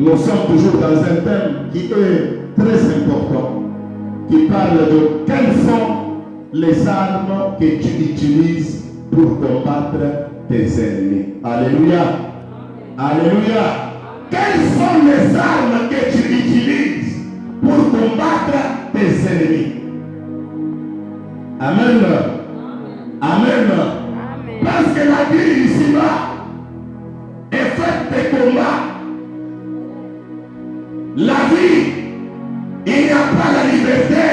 nous sommes toujours dans un thème qui est très important, qui parle de quelles sont les armes que tu utilises pour combattre tes ennemis. Alléluia. Alléluia. Quelles sont les armes que tu utilises pour combattre tes ennemis? Amen. Amen. Parce que la vie ici-bas est faite de combats. La vie, il n'y a pas la liberté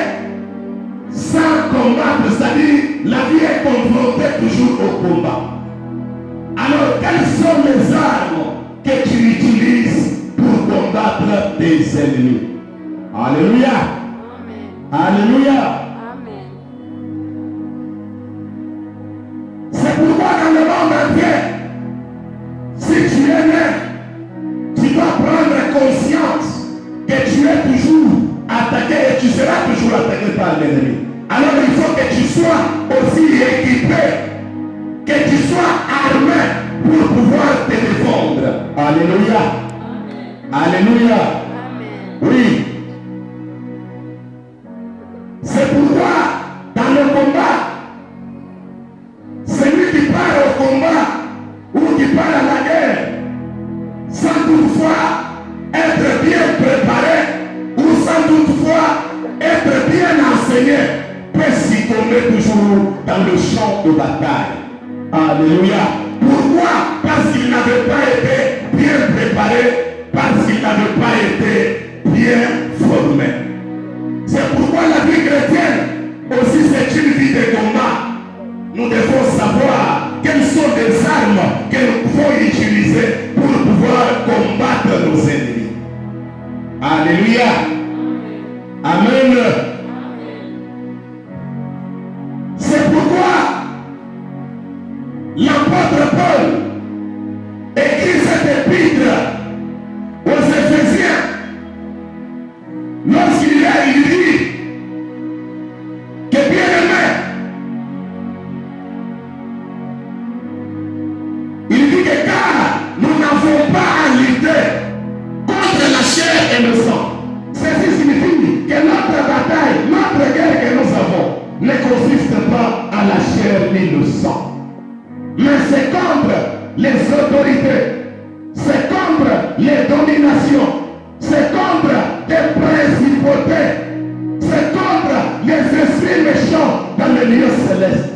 sans combattre. C'est-à-dire, la vie est confrontée toujours au combat. Alors, quelles sont les armes que tu utilises pour combattre tes ennemis? Alléluia. Alléluia. C'est pourquoi dans le monde entier, si tu es né, tu dois prendre conscience que tu es toujours attaqué et tu seras toujours attaqué par l'ennemi. Alors il faut que tu sois aussi équipé, que tu sois armé pour pouvoir te défendre. Alléluia. Alléluia. Oui. C'est pourquoi dans le combat, celui qui part au combat ou qui part à la guerre, sans toutefois être bien préparé ou sans toutefois être bien enseigné, peut s'y tomber toujours dans le champ de bataille. Alléluia. Pourquoi? Parce qu'il n'avait pas été bien préparé, parce qu'il n'avait pas été bien formé. C'est pourquoi la vie chrétienne aussi c'est une vie de combat. Nous devons savoir quelles sont les armes que nous pouvons utiliser pour pouvoir combattre nos ennemis. Alléluia. Amen. C'est pourquoi l'apôtre Paul écrit cette épître aux Éphésiens. Lorsqu'il dit que bien-aimé, il dit que car nous n'avons pas à lutter contre la chair et le sang. Ceci signifie que notre bataille, notre guerre que nous avons ne consiste pas à la chair ni le sang. Mais c'est contre les autorités, c'est contre les dominations, c'est contre les principautés, c'est contre les esprits méchants dans les lieux célestes.